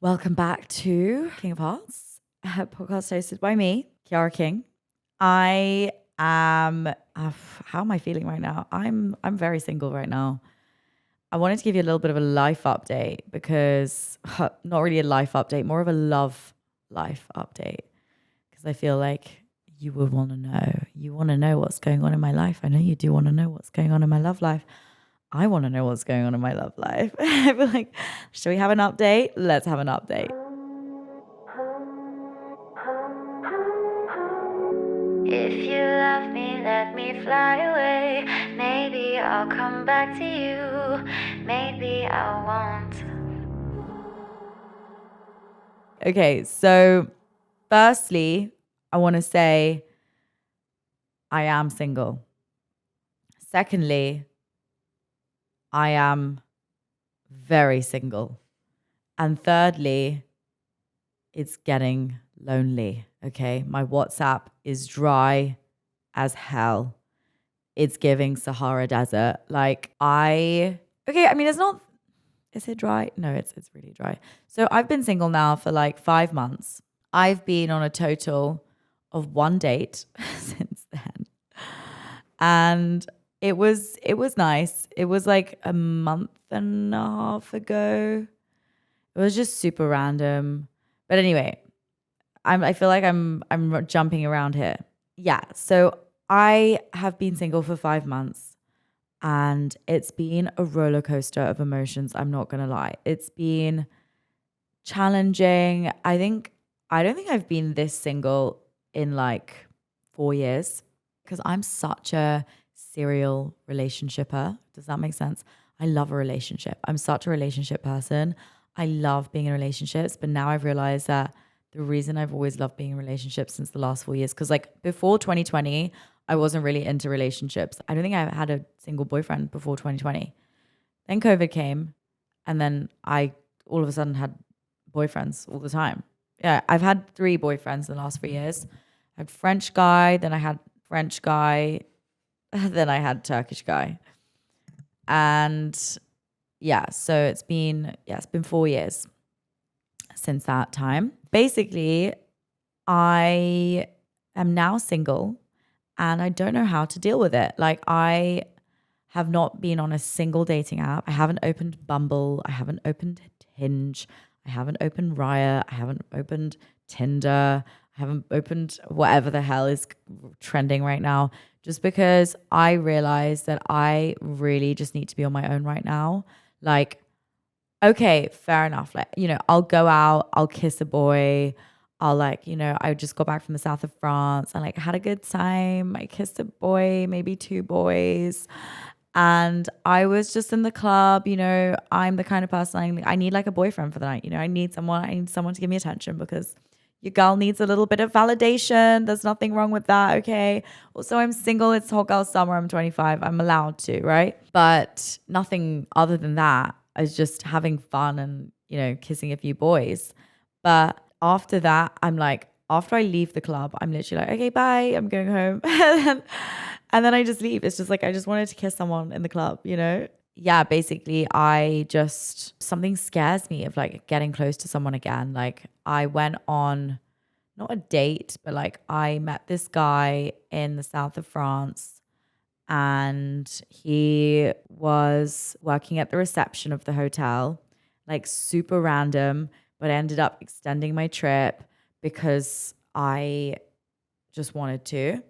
Welcome back to King of Hearts, a podcast hosted by me, Chiara King. I am. How am I feeling right now? I'm very single right now. I wanted to give you a little bit of a life update because not really a life update, more of a love life update. Because I feel like you would want to know. You want to know what's going on in my life. I know you do want to know what's going on in my love life. I want to know what's going on in my love life. I feel like, should we have an update? Let's have an update. If you love me, let me fly away. Maybe I'll come back to you. Maybe I won't. Okay, so firstly, I want to say I am single. Secondly, I am very single. And thirdly, it's getting lonely. Okay, my WhatsApp is dry as hell. It's giving Sahara Desert. It's not, is it dry? No, it's really dry. So I've been single now for like 5 months. I've been on a total of one date since then. And it was nice. It was like a month and a half ago. It was just super random. But anyway, I feel like I'm jumping around here. Yeah. So I have been single for 5 months and it's been a roller coaster of emotions. I'm not gonna lie. It's been challenging. I don't think I've been this single in like 4 years because I'm such a serial relationshipper. Does that make sense? I love a relationship. I'm such a relationship person. I love being in relationships, but now I've realized that the reason I've always loved being in relationships since the last 4 years, because like before 2020, I wasn't really into relationships. I don't think I had a single boyfriend before 2020. Then COVID came, and then I all of a sudden had boyfriends all the time. Yeah, I've had 3 boyfriends in the last 3 years. I had French guy, then I had French guy, then I had Turkish guy. And yeah, so it's been 4 years since that time. Basically, I am now single and I don't know how to deal with it. Like I have not been on a single dating app. I haven't opened Bumble. I haven't opened Hinge. I haven't opened Raya. I haven't opened Tinder. I haven't opened whatever the hell is trending right now, just because I realize that I really just need to be on my own right now. Like, okay, fair enough. Like, I'll go out, I'll kiss a boy. I just got back from the south of France. I like had a good time. I kissed a boy, maybe 2 boys. And I was just in the club, I'm the kind of person I need like a boyfriend for the night. I need someone to give me attention because your girl needs a little bit of validation. There's nothing wrong with that, okay? Also, I'm single. It's hot girl summer. I'm 25. I'm allowed to, right? But nothing other than that. I was just having fun and, kissing a few boys. But after that, after I leave the club, I'm literally like, okay, bye. I'm going home. And then I just leave. It's just like, I just wanted to kiss someone in the club, Yeah, basically, something scares me of like getting close to someone again. Like, I went on not a date, but like, I met this guy in the south of France and he was working at the reception of the hotel, like, super random, but I ended up extending my trip because I just wanted to.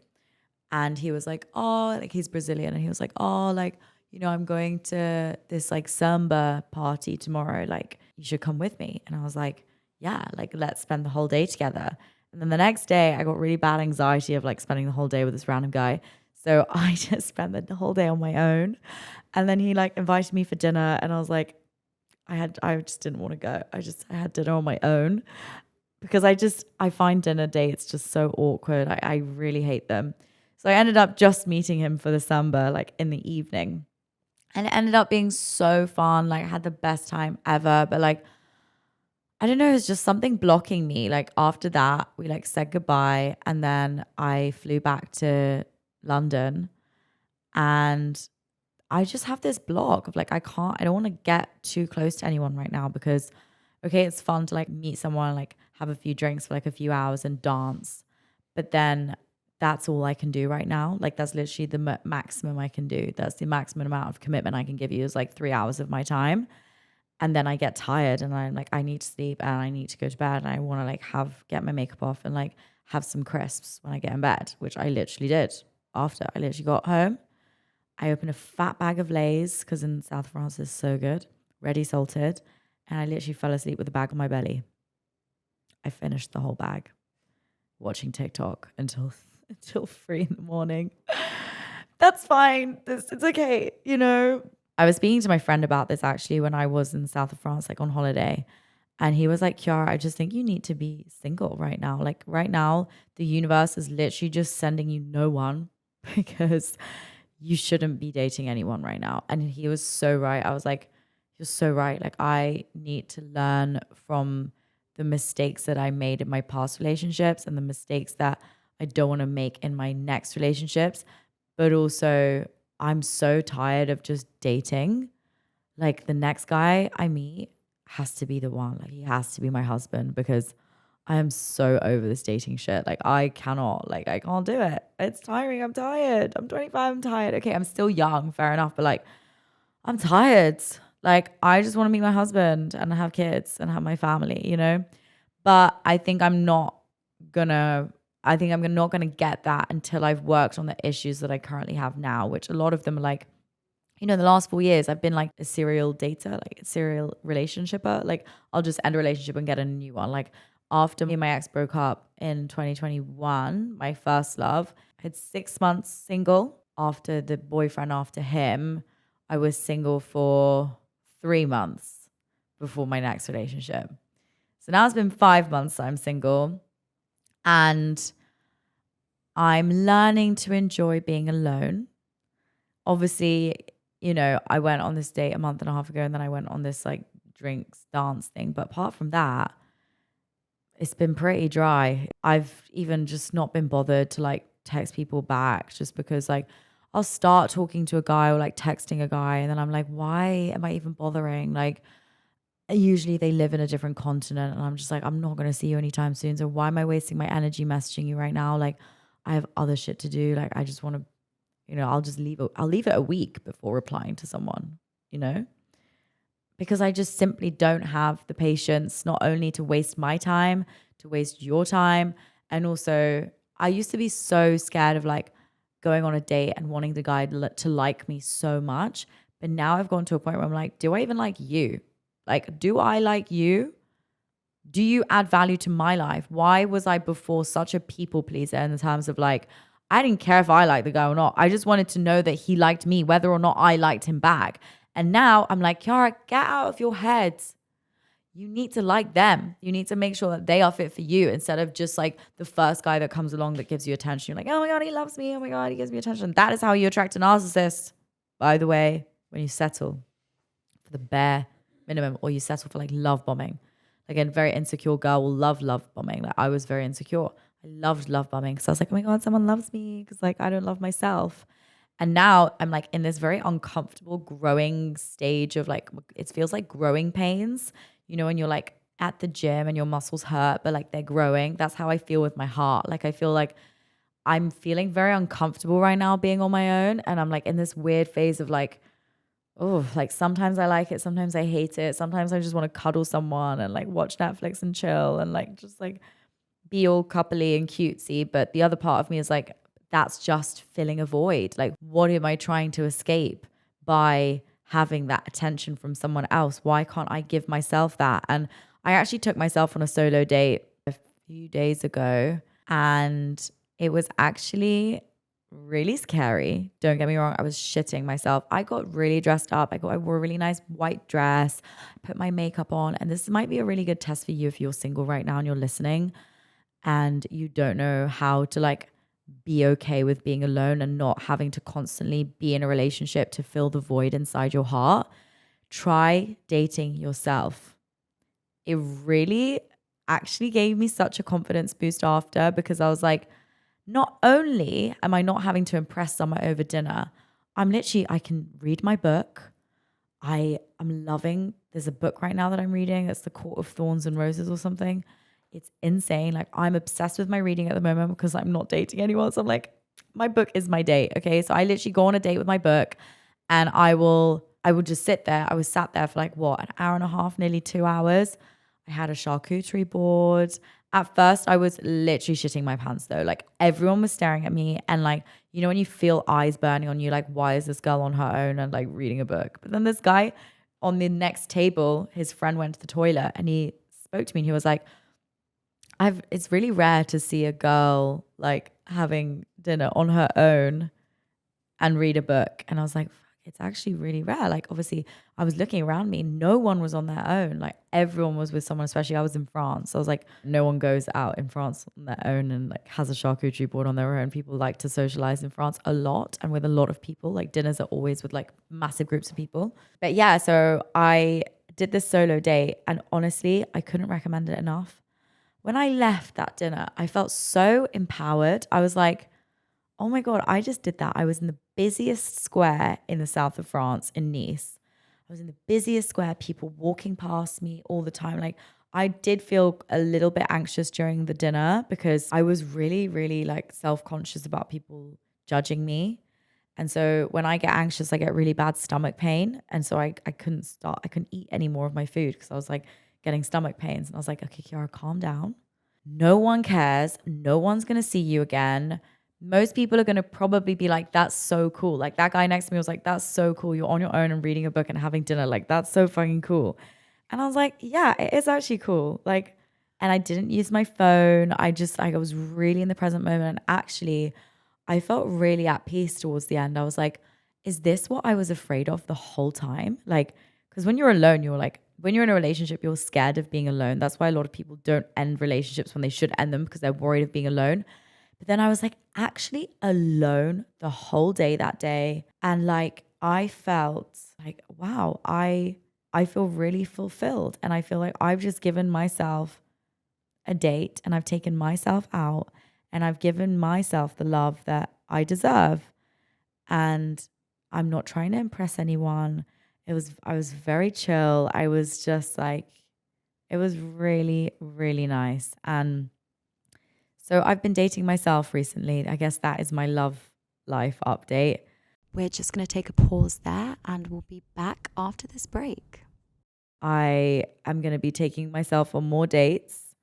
And he was like, oh, like he's Brazilian. And he was like, oh, like, I'm going to this like samba party tomorrow. Like, you should come with me. And I was like, yeah, like, let's spend the whole day together. And then the next day, I got really bad anxiety of like spending the whole day with this random guy. So I just spent the whole day on my own. And then he like invited me for dinner. And I was like, I just didn't want to go. I had dinner on my own because I find dinner dates just so awkward. I really hate them. So I ended up just meeting him for the samba, like in the evening. And it ended up being so fun. Like I had the best time ever. But like, I don't know, it's just something blocking me. Like after that, we like said goodbye. And then I flew back to London. And I just have this block of like, I don't want to get too close to anyone right now because, okay, it's fun to like meet someone, like have a few drinks for like a few hours and dance. But then that's all I can do right now. Like that's literally the maximum I can do. That's the maximum amount of commitment I can give you is like 3 hours of my time. And then I get tired and I'm like, I need to sleep and I need to go to bed and I want to like get my makeup off and like have some crisps when I get in bed, which I literally did after I literally got home. I opened a fat bag of Lay's because in South France it's so good, ready salted. And I literally fell asleep with a bag on my belly. I finished the whole bag watching TikTok until 3 in the morning. That's fine. It's okay. You know, I was speaking to my friend about this actually when I was in the south of France, like on holiday. And he was like, Chiara, I just think you need to be single right now. Like right now, the universe is literally just sending you no one because you shouldn't be dating anyone right now. And he was so right. I was like, you're so right. Like I need to learn from the mistakes that I made in my past relationships and the mistakes that I don't want to make in my next relationships. But also, I'm so tired of just dating. Like the next guy I meet has to be the one. Like he has to be my husband because I am so over this dating shit. Like I cannot, like I can't do it. It's tiring. I'm tired. I'm 25. I'm tired. Okay, I'm still young, fair enough, but like I'm tired. Like I just want to meet my husband and have kids and have my family, you know? But I think I'm not gonna not gonna get that until I've worked on the issues that I currently have now, which a lot of them are like, you know, in the last 4 years, I've been like a serial dater, like a serial relationshipper. Like I'll just end a relationship and get a new one. Like after me and my ex broke up in 2021, my first love, I had 6 months single. After the boyfriend after him, I was single for 3 months before my next relationship. So now it's been 5 months that I'm single and I'm learning to enjoy being alone. Obviously, you know, I went on this date a month and a half ago and then I went on this like drinks dance thing. But apart from that, it's been pretty dry. I've even just not been bothered to like text people back just because like I'll start talking to a guy or like texting a guy and then I'm like, why am I even bothering? Like usually they live in a different continent and I'm just like, I'm not going to see you anytime soon. So why am I wasting my energy messaging you right now? Like I have other shit to do. Like I just want to, you know, I'll leave it a week before replying to someone, you know, because I just simply don't have the patience, not only to waste my time, to waste your time. And also I used to be so scared of like going on a date and wanting the guy to like me so much. But now I've gotten to a point where I'm like, do I even like you? Like, do I like you? Do you add value to my life? Why was I before such a people pleaser in the terms of like, I didn't care if I liked the guy or not. I just wanted to know that he liked me, whether or not I liked him back. And now I'm like, Chiara, get out of your head. You need to like them. You need to make sure that they are fit for you instead of just like the first guy that comes along that gives you attention. You're like, oh my God, he loves me. Oh my God, he gives me attention. That is how you attract a narcissist, by the way, when you settle for the bare minimum or you settle for like love bombing. Like a very insecure girl will love bombing. Like I was very insecure. I loved love bombing because I was like, oh my God, someone loves me because like I don't love myself. And now I'm like in this very uncomfortable growing stage of like, it feels like growing pains, you know, when you're like at the gym and your muscles hurt, but like they're growing. That's how I feel with my heart. Like I feel like I'm feeling very uncomfortable right now being on my own. And I'm like in this weird phase of like, oh, like sometimes I like it, sometimes I hate it. Sometimes I just want to cuddle someone and like watch Netflix and chill and like just like be all coupley and cutesy. But the other part of me is like, that's just filling a void. Like, what am I trying to escape by having that attention from someone else? Why can't I give myself that? And I actually took myself on a solo date a few days ago and it was actually really scary. Don't get me wrong. I was shitting myself. I got really dressed up. I wore a really nice white dress, put my makeup on. And this might be a really good test for you if you're single right now and you're listening and you don't know how to like be okay with being alone and not having to constantly be in a relationship to fill the void inside your heart. Try dating yourself. It really actually gave me such a confidence boost after because I was like, not only am I not having to impress someone over dinner, I can read my book. I am loving, there's a book right now that I'm reading. It's The Court of Thorns and Roses or something. It's insane. Like I'm obsessed with my reading at the moment because I'm not dating anyone. So I'm like, my book is my date. Okay. So I literally go on a date with my book and I would just sit there. I was sat there for like what, an hour and a half, nearly 2 hours. I had a charcuterie board. At first, I was literally shitting my pants though. Like everyone was staring at me and like, you know, when you feel eyes burning on you, like, why is this girl on her own and like reading a book? But then this guy on the next table, his friend went to the toilet and he spoke to me and he was like, it's really rare to see a girl like having dinner on her own and read a book. And I was like, "Fuck, it's actually really rare." Like, obviously, I was looking around me, no one was on their own. Like, everyone was with someone, especially I was in France. So I was like, no one goes out in France on their own and like has a charcuterie board on their own. People like to socialize in France a lot and with a lot of people. Like, dinners are always with like massive groups of people. But yeah, so I did this solo date and honestly, I couldn't recommend it enough. When I left that dinner, I felt so empowered. I was like, oh my God, I just did that. I was in the busiest square in the south of France in Nice. I was in the busiest square, people walking past me all the time. Like I did feel a little bit anxious during the dinner because I was really, really like self-conscious about people judging me. And so when I get anxious, I get really bad stomach pain. And so I couldn't eat any more of my food because I was like getting stomach pains. And I was like, okay, Chiara, calm down. No one cares. No one's going to see you again. Most people are going to probably be like, that's so cool. Like that guy next to me was like, that's so cool. You're on your own and reading a book and having dinner. Like that's so fucking cool. And I was like, yeah, it is actually cool. Like, and I didn't use my phone. I was really in the present moment. And actually, I felt really at peace towards the end. I was like, is this what I was afraid of the whole time? Like, because when you're alone, you're like, when you're in a relationship, you're scared of being alone. That's why a lot of people don't end relationships when they should end them because they're worried of being alone. But then I was like actually alone the whole day that day. And like I felt like, wow, I feel really fulfilled. And I feel like I've just given myself a date and I've taken myself out and I've given myself the love that I deserve. And I'm not trying to impress anyone. I was very chill. I was just like, it was really, really nice. And so I've been dating myself recently. I guess that is my love life update. We're just going to take a pause there and we'll be back after this break. I am going to be taking myself on more dates.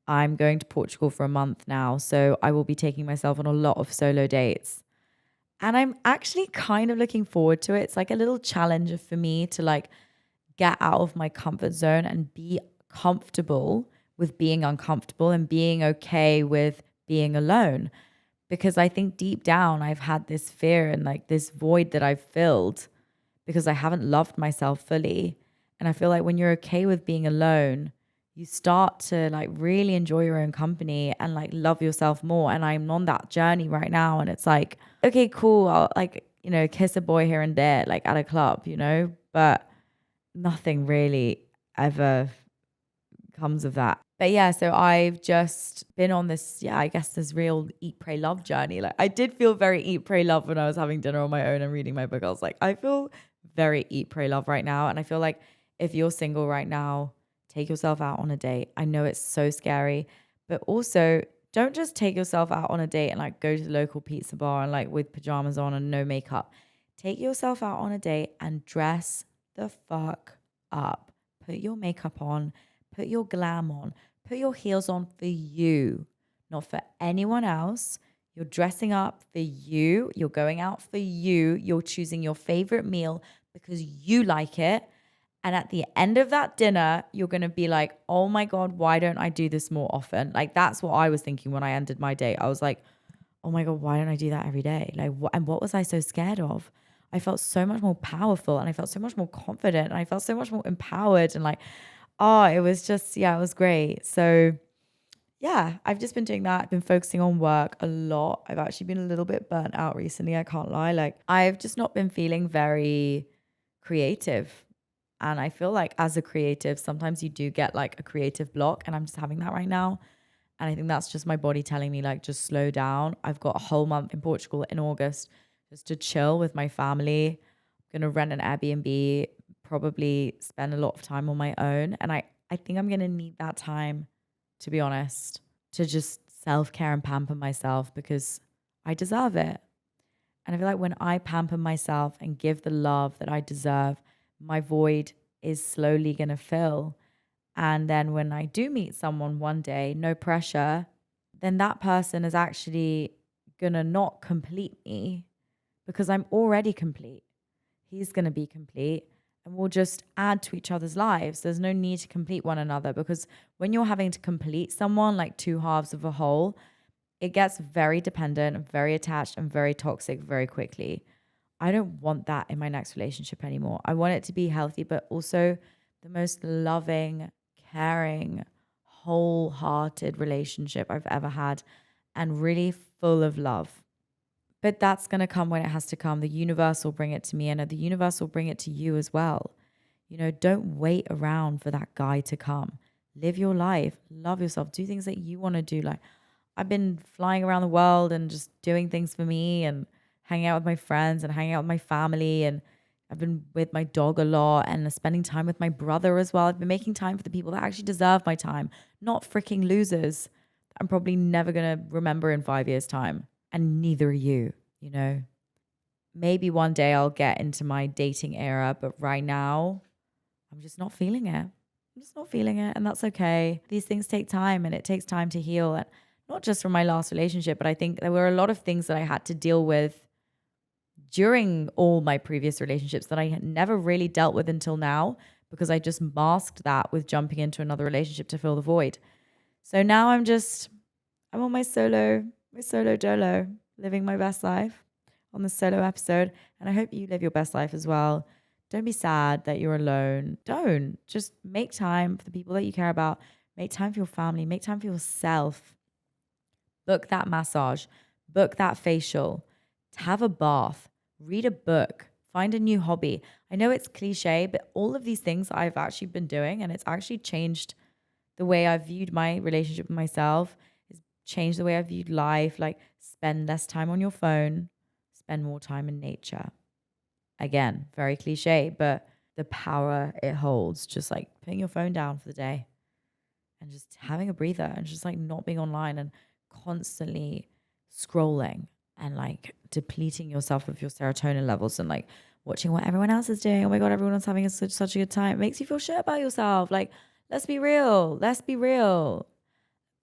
I'm going to Portugal for a month now. So I will be taking myself on a lot of solo dates. And I'm actually kind of looking forward to it. It's like a little challenge for me to like get out of my comfort zone and be comfortable with being uncomfortable and being okay with being alone. Because I think deep down, I've had this fear and like this void that I've filled because I haven't loved myself fully. And I feel like when you're okay with being alone, you start to like really enjoy your own company and like love yourself more. And I'm on that journey right now. And it's like, okay, cool. I'll like, you know, kiss a boy here and there, like at a club, you know, but nothing really ever comes of that. But yeah, so I've just been on this, yeah, I guess this real eat, pray, love journey. Like I did feel very eat, pray, love when I was having dinner on my own and reading my book. I was like, I feel very eat, pray, love right now. And I feel like if you're single right now, take yourself out on a date. I know it's so scary, but also don't just take yourself out on a date and like go to the local pizza bar and like with pajamas on and no makeup. Take yourself out on a date and dress the fuck up. Put your makeup on, put your glam on, put your heels on for you, not for anyone else. You're dressing up for you. You're going out for you. You're choosing your favorite meal because you like it. And at the end of that dinner, you're going to be like, oh my God, why don't I do this more often? Like, that's what I was thinking when I ended my date. I was like, oh my God, why don't I do that every day? Like, what was I so scared of? I felt so much more powerful and I felt so much more confident and I felt so much more empowered and like, oh, it was just, yeah, it was great. So yeah, I've just been doing that. I've been focusing on work a lot. I've actually been a little bit burnt out recently. I can't lie. Like I've just not been feeling very creative. And I feel like as a creative, sometimes you do get like a creative block and I'm just having that right now. And I think that's just my body telling me like, just slow down. I've got a whole month in Portugal in August just to chill with my family. I'm going to rent an Airbnb, probably spend a lot of time on my own. And I think I'm going to need that time, to be honest, to just self-care and pamper myself because I deserve it. And I feel like when I pamper myself and give the love that I deserve, my void is slowly going to fill. And then when I do meet someone one day, no pressure, then that person is actually going to not complete me because I'm already complete. He's going to be complete and we'll just add to each other's lives. There's no need to complete one another because when you're having to complete someone like two halves of a whole, it gets very dependent, very attached, and very toxic very quickly. I don't want that in my next relationship anymore. I want it to be healthy, but also the most loving, caring, wholehearted relationship I've ever had and really full of love. But that's going to come when it has to come. The universe will bring it to me and the universe will bring it to you as well. You know, don't wait around for that guy to come. Live your life, love yourself, do things that you want to do. Like I've been flying around the world and just doing things for me and hanging out with my friends and hanging out with my family. And I've been with my dog a lot and spending time with my brother as well. I've been making time for the people that actually deserve my time, not freaking losers I'm probably never going to remember in 5 years' time. And neither are you, you know. Maybe one day I'll get into my dating era, but right now I'm just not feeling it. I'm just not feeling it. And that's okay. These things take time and it takes time to heal. And not just from my last relationship, but I think there were a lot of things that I had to deal with during all my previous relationships that I had never really dealt with until now because I just masked that with jumping into another relationship to fill the void. So now I'm on my solo dolo, living my best life on the solo episode. And I hope you live your best life as well. Don't be sad that you're alone. Don't. Just make time for the people that you care about. Make time for your family. Make time for yourself. Book that massage. Book that facial. Have a bath. Read a book. Find a new hobby. I know it's cliche, but all of these things I've actually been doing, and it's actually changed the way I viewed my relationship with myself. It's changed the way I viewed life. Like, spend less time on your phone. Spend more time in nature. Again, very cliche, but the power it holds, just like putting your phone down for the day and just having a breather and just like not being online and constantly scrolling and like depleting yourself of your serotonin levels and like watching what everyone else is doing. Oh my God, everyone's having such a good time. It makes you feel shit about yourself. Like, let's be real. Let's be real.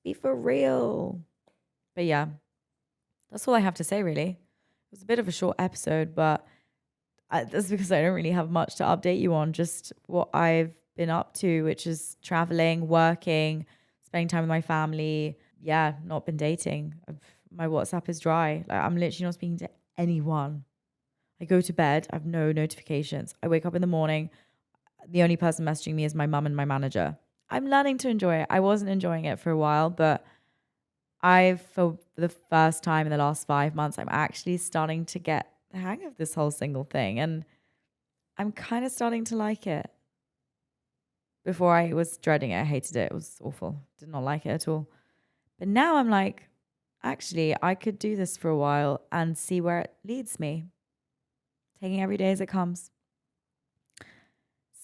Be for real. But yeah, that's all I have to say, really. It was a bit of a short episode, but that's because I don't really have much to update you on, just what I've been up to, which is traveling, working, spending time with my family. Yeah, not been dating. My WhatsApp is dry. Like, I'm literally not speaking to anyone. I go to bed, I have no notifications. I wake up in the morning, the only person messaging me is my mum and my manager. I'm learning to enjoy it. I wasn't enjoying it for a while, but for the first time in the last 5 months, I'm actually starting to get the hang of this whole single thing. And I'm kind of starting to like it. Before I was dreading it. I hated it. It was awful. Did not like it at all. But now I'm like, actually, I could do this for a while and see where it leads me. Taking every day as it comes.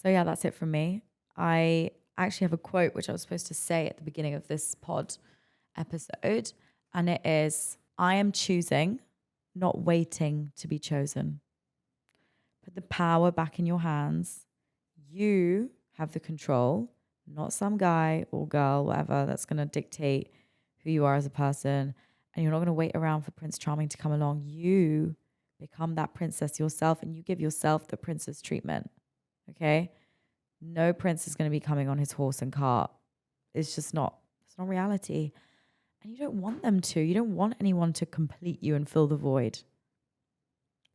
So yeah, that's it from me. I actually have a quote which I was supposed to say at the beginning of this pod episode. And it is, I am choosing, not waiting to be chosen. Put the power back in your hands. You have the control, not some guy or girl, whatever, that's going to dictate who you are as a person. And you're not going to wait around for Prince Charming to come along. You become that princess yourself and you give yourself the princess treatment. Okay? No prince is going to be coming on his horse and cart. It's not reality. And you don't want them to. You don't want anyone to complete you and fill the void.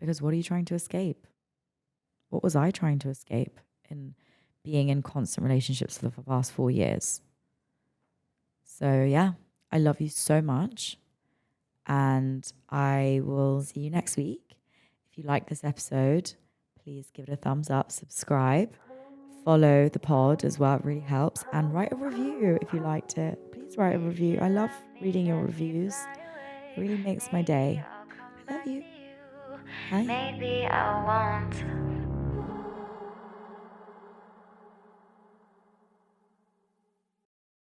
Because what are you trying to escape? What was I trying to escape in being in constant relationships for the past 4 years? So yeah, I love you so much. And I will see you next week. If you like this episode, please give it a thumbs up, subscribe, follow the pod as well. It really helps. And write a review if you liked it. Please write a review. I love reading your reviews. It really makes my day. I love you. Bye. Maybe I won't.